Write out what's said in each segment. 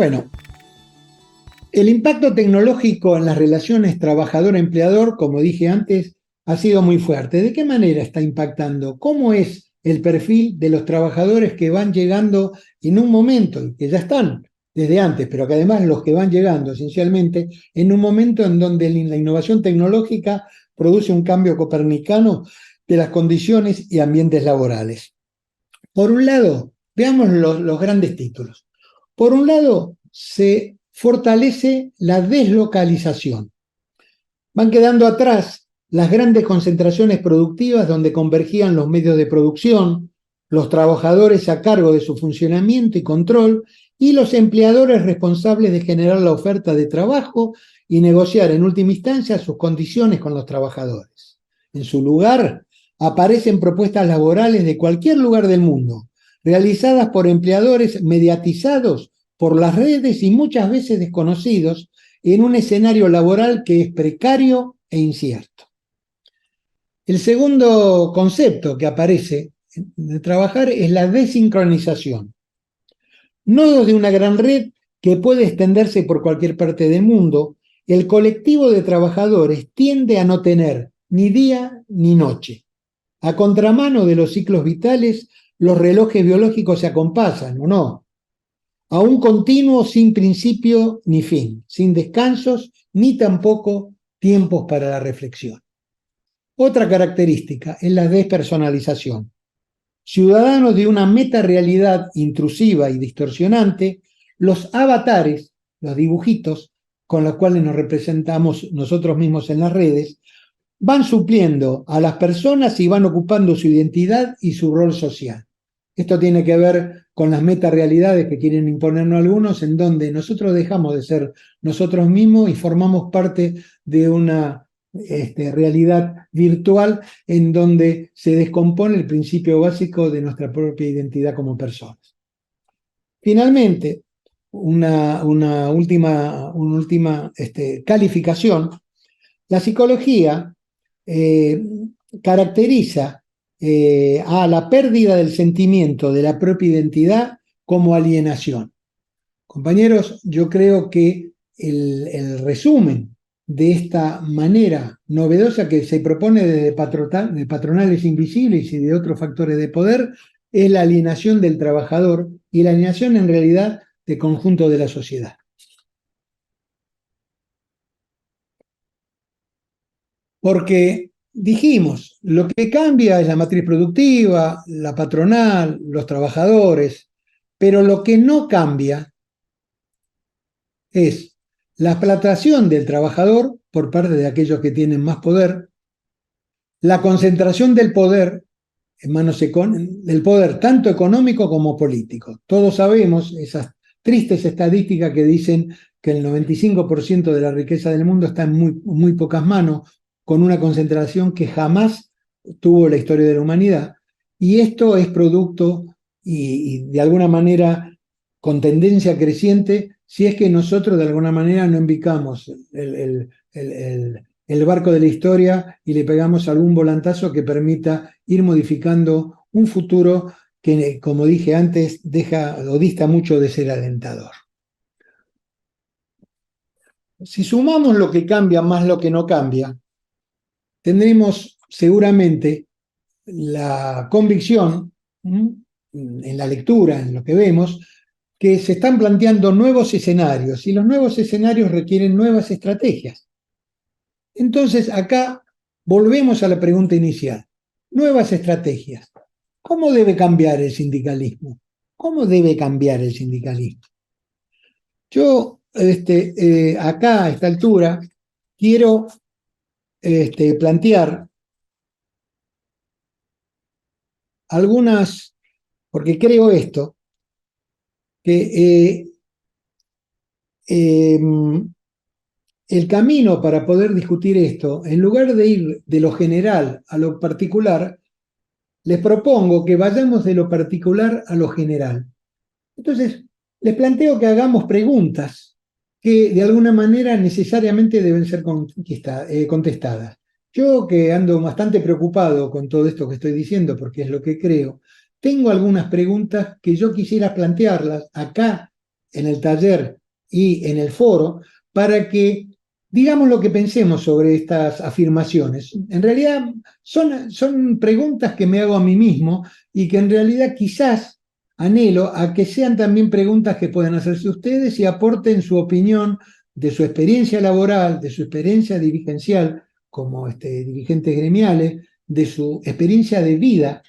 Bueno, el impacto tecnológico en las relaciones trabajador-empleador, como dije antes, ha sido muy fuerte. ¿De qué manera está impactando? ¿Cómo es el perfil de los trabajadores que van llegando en un momento, y que ya están desde antes, pero que además los que van llegando esencialmente, en un momento en donde la innovación tecnológica produce un cambio copernicano de las condiciones y ambientes laborales? Por un lado, veamos los grandes títulos. Por un lado, se fortalece la deslocalización. Van quedando atrás las grandes concentraciones productivas donde convergían los medios de producción, los trabajadores a cargo de su funcionamiento y control, y los empleadores responsables de generar la oferta de trabajo y negociar en última instancia sus condiciones con los trabajadores. En su lugar, aparecen propuestas laborales de cualquier lugar del mundo, realizadas por empleadores mediatizados por las redes y muchas veces desconocidos, en un escenario laboral que es precario e incierto. El segundo concepto que aparece de trabajar es la desincronización. Nodos de una gran red que puede extenderse por cualquier parte del mundo, el colectivo de trabajadores tiende a no tener ni día ni noche. A contramano de los ciclos vitales, los relojes biológicos se acompasan, ¿o no? A un continuo sin principio ni fin, sin descansos ni tampoco tiempos para la reflexión. Otra característica es la despersonalización. Ciudadanos de una metarealidad intrusiva y distorsionante, los avatares, los dibujitos con los cuales nos representamos nosotros mismos en las redes, van supliendo a las personas y van ocupando su identidad y su rol social. Esto tiene que ver con las metarealidades que quieren imponernos algunos, en donde nosotros dejamos de ser nosotros mismos y formamos parte de una realidad virtual en donde se descompone el principio básico de nuestra propia identidad como personas. Finalmente, una última calificación. La psicología caracteriza a la pérdida del sentimiento de la propia identidad como alienación. Compañeros, yo creo que el resumen de esta manera novedosa que se propone de patronales invisibles y de otros factores de poder es la alienación del trabajador y la alienación en realidad del conjunto de la sociedad. Porque dijimos, lo que cambia es la matriz productiva, la patronal, los trabajadores, pero lo que no cambia es la explotación del trabajador por parte de aquellos que tienen más poder, la concentración del poder en manos del poder tanto económico como político. Todos sabemos esas tristes estadísticas que dicen que el 95% de la riqueza del mundo está en muy pocas manos, con una concentración que jamás tuvo la historia de la humanidad. Y esto es producto y de alguna manera con tendencia creciente si es que nosotros de alguna manera no embicamos el barco de la historia y le pegamos algún volantazo que permita ir modificando un futuro que, como dije antes, deja o dista mucho de ser alentador. Si sumamos lo que cambia más lo que no cambia, tendremos seguramente la convicción, en la lectura, en lo que vemos, que se están planteando nuevos escenarios y los nuevos escenarios requieren nuevas estrategias. Entonces, acá volvemos a la pregunta inicial. Nuevas estrategias. ¿Cómo debe cambiar el sindicalismo? ¿Cómo debe cambiar el sindicalismo? Yo, acá, a esta altura, quiero plantear algunas, porque creo esto, que el camino para poder discutir esto, en lugar de ir de lo general a lo particular, les propongo que vayamos de lo particular a lo general. Entonces, les planteo que hagamos preguntas que de alguna manera necesariamente deben ser contestadas. Yo, que ando bastante preocupado con todo esto que estoy diciendo, porque es lo que creo, tengo algunas preguntas que yo quisiera plantearlas acá en el taller y en el foro para que digamos lo que pensemos sobre estas afirmaciones. En realidad son preguntas que me hago a mí mismo y que en realidad quizás anhelo a que sean también preguntas que puedan hacerse ustedes y aporten su opinión de su experiencia laboral, de su experiencia dirigencial como dirigentes gremiales, de su experiencia de vida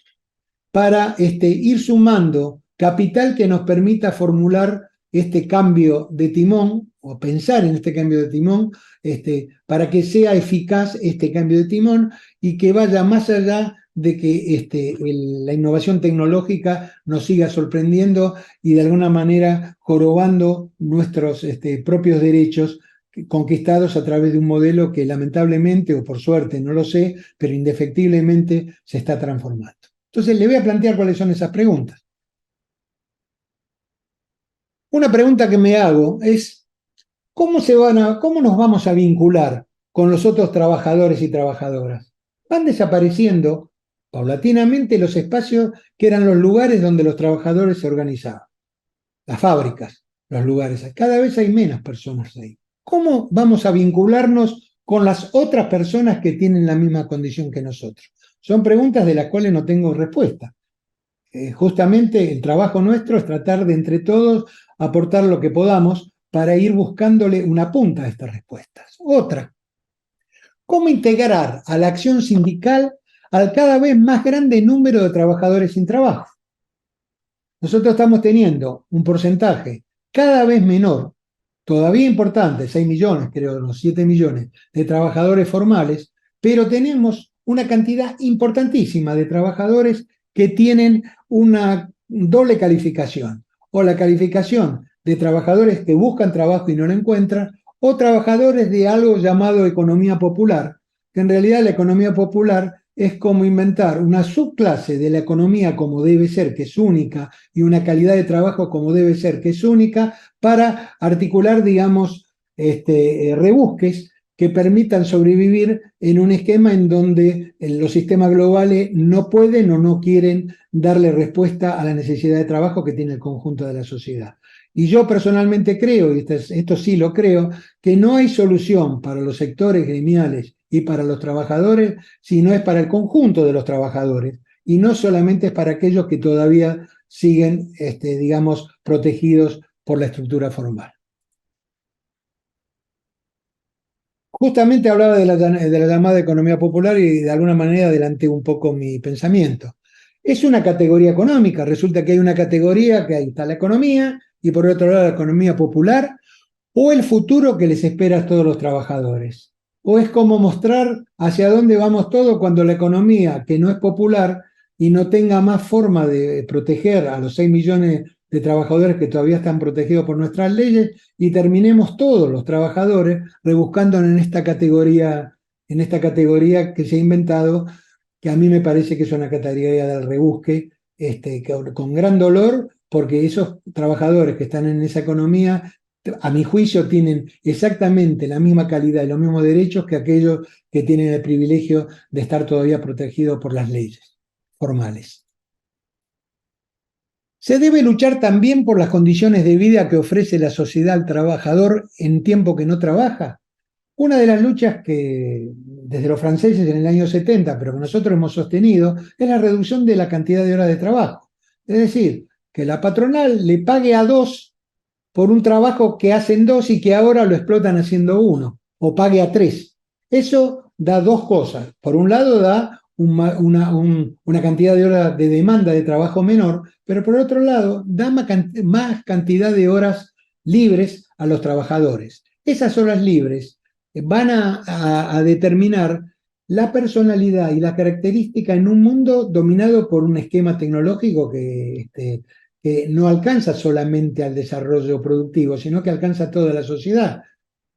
para ir sumando capital que nos permita formular este cambio de timón o pensar en este cambio de timón para que sea eficaz este cambio de timón y que vaya más allá de que la innovación tecnológica nos siga sorprendiendo y de alguna manera jorobando nuestros propios derechos conquistados a través de un modelo que lamentablemente o por suerte, no lo sé, pero indefectiblemente se está transformando. Entonces le voy a plantear cuáles son esas preguntas. Una pregunta que me hago es, ¿cómo nos vamos a vincular con los otros trabajadores y trabajadoras? Van desapareciendo paulatinamente los espacios que eran los lugares donde los trabajadores se organizaban. Las fábricas, los lugares. Cada vez hay menos personas ahí. ¿Cómo vamos a vincularnos con las otras personas que tienen la misma condición que nosotros? Son preguntas de las cuales no tengo respuesta. Justamente el trabajo nuestro es tratar de entre todos aportar lo que podamos para ir buscándole una punta a estas respuestas. Otra, ¿cómo integrar a la acción sindical al cada vez más grande número de trabajadores sin trabajo? Nosotros estamos teniendo un porcentaje cada vez menor, todavía importante, 6 millones, creo, unos 7 millones de trabajadores formales, pero tenemos una cantidad importantísima de trabajadores que tienen una doble calificación, o la calificación de trabajadores que buscan trabajo y no lo encuentran, o trabajadores de algo llamado economía popular, que en realidad la economía popular es como inventar una subclase de la economía como debe ser, que es única, y una calidad de trabajo como debe ser, que es única, para articular, digamos, rebusques que permitan sobrevivir en un esquema en donde los sistemas globales no pueden o no quieren darle respuesta a la necesidad de trabajo que tiene el conjunto de la sociedad. Y yo personalmente creo, y esto sí lo creo, que no hay solución para los sectores gremiales y para los trabajadores si no es para el conjunto de los trabajadores y no solamente es para aquellos que todavía siguen, digamos, protegidos por la estructura formal. Justamente hablaba de la llamada economía popular y de alguna manera adelanté un poco mi pensamiento. Es una categoría económica, resulta que hay una categoría que ahí está la economía y por otro lado la economía popular o el futuro que les espera a todos los trabajadores. O es como mostrar hacia dónde vamos todos cuando la economía, que no es popular y no tenga más forma de proteger a los 6 millones de trabajadores que todavía están protegidos por nuestras leyes, y terminemos todos los trabajadores rebuscándonos en esta categoría que se ha inventado, que a mí me parece que es una categoría del rebusque, con gran dolor, porque esos trabajadores que están en esa economía a mi juicio, tienen exactamente la misma calidad y los mismos derechos que aquellos que tienen el privilegio de estar todavía protegidos por las leyes formales. Se debe luchar también por las condiciones de vida que ofrece la sociedad al trabajador en tiempo que no trabaja. Una de las luchas que desde los franceses en el año 70, pero que nosotros hemos sostenido, es la reducción de la cantidad de horas de trabajo. Es decir, que la patronal le pague a dos por un trabajo que hacen dos y que ahora lo explotan haciendo uno, o pague a tres. Eso da dos cosas. Por un lado da una cantidad de horas de demanda de trabajo menor, pero por otro lado da más cantidad de horas libres a los trabajadores. Esas horas libres van a determinar la personalidad y la característica en un mundo dominado por un esquema tecnológico que no alcanza solamente al desarrollo productivo, sino que alcanza a toda la sociedad.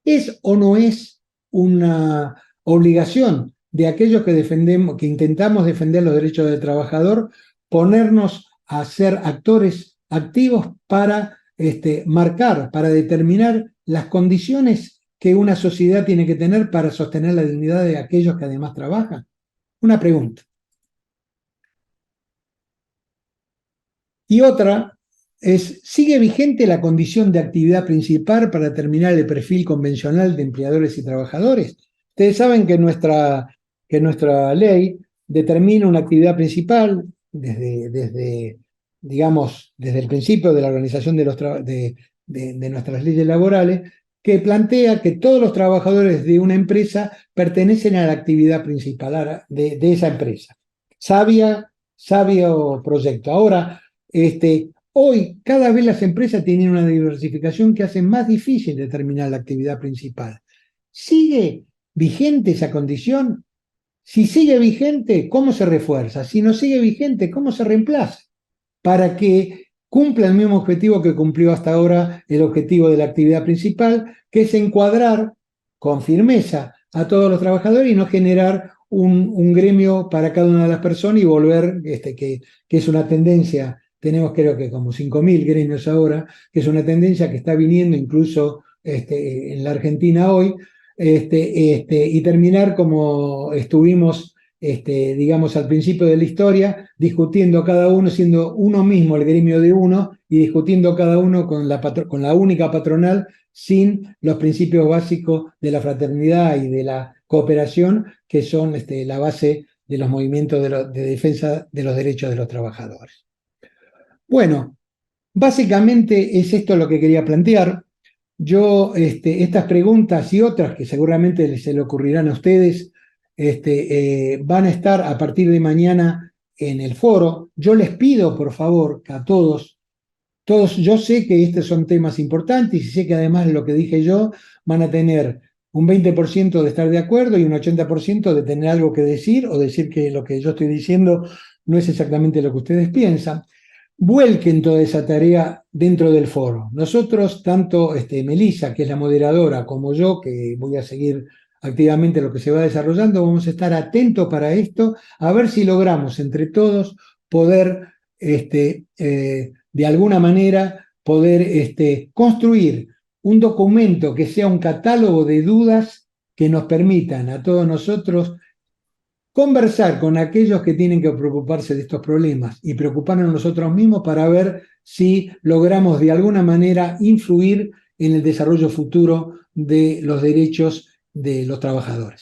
¿Es o no es una obligación de aquellos que defendemos, que intentamos defender los derechos del trabajador, ponernos a ser actores activos para marcar, para determinar las condiciones que una sociedad tiene que tener para sostener la dignidad de aquellos que además trabajan? Una pregunta. Y otra ¿sigue vigente la condición de actividad principal para determinar el perfil convencional de empleadores y trabajadores? Ustedes saben que nuestra ley determina una actividad principal digamos, desde el principio de la organización de nuestras leyes laborales, que plantea que todos los trabajadores de una empresa pertenecen a la actividad principal de esa empresa. Sabio proyecto. Ahora, hoy cada vez las empresas tienen una diversificación que hace más difícil determinar la actividad principal. ¿Sigue vigente esa condición? Si sigue vigente, ¿cómo se refuerza? Si no sigue vigente, ¿cómo se reemplaza? Para que cumpla el mismo objetivo que cumplió hasta ahora el objetivo de la actividad principal, que es encuadrar con firmeza a todos los trabajadores y no generar un gremio para cada una de las personas y volver, que es una tendencia, tenemos creo que como 5.000 gremios ahora, que es una tendencia que está viniendo incluso en la Argentina hoy, y terminar como estuvimos digamos, al principio de la historia, discutiendo cada uno, siendo uno mismo el gremio de uno y discutiendo cada uno con la única patronal sin los principios básicos de la fraternidad y de la cooperación, que son la base de los movimientos de defensa de los derechos de los trabajadores. Bueno, básicamente es esto lo que quería plantear. Yo, estas preguntas y otras que seguramente se le ocurrirán a ustedes, van a estar a partir de mañana en el foro. Yo les pido, por favor, a todos, yo sé que estos son temas importantes y sé que además de lo que dije yo, van a tener un 20% de estar de acuerdo y un 80% de tener algo que decir o decir que lo que yo estoy diciendo no es exactamente lo que ustedes piensan. Vuelquen toda esa tarea dentro del foro. Nosotros, tanto Melissa, que es la moderadora, como yo, que voy a seguir activamente lo que se va desarrollando, vamos a estar atentos para esto, a ver si logramos entre todos poder, de alguna manera, poder construir un documento que sea un catálogo de dudas que nos permitan a todos nosotros conversar con aquellos que tienen que preocuparse de estos problemas y preocuparnos nosotros mismos para ver si logramos de alguna manera influir en el desarrollo futuro de los derechos de los trabajadores.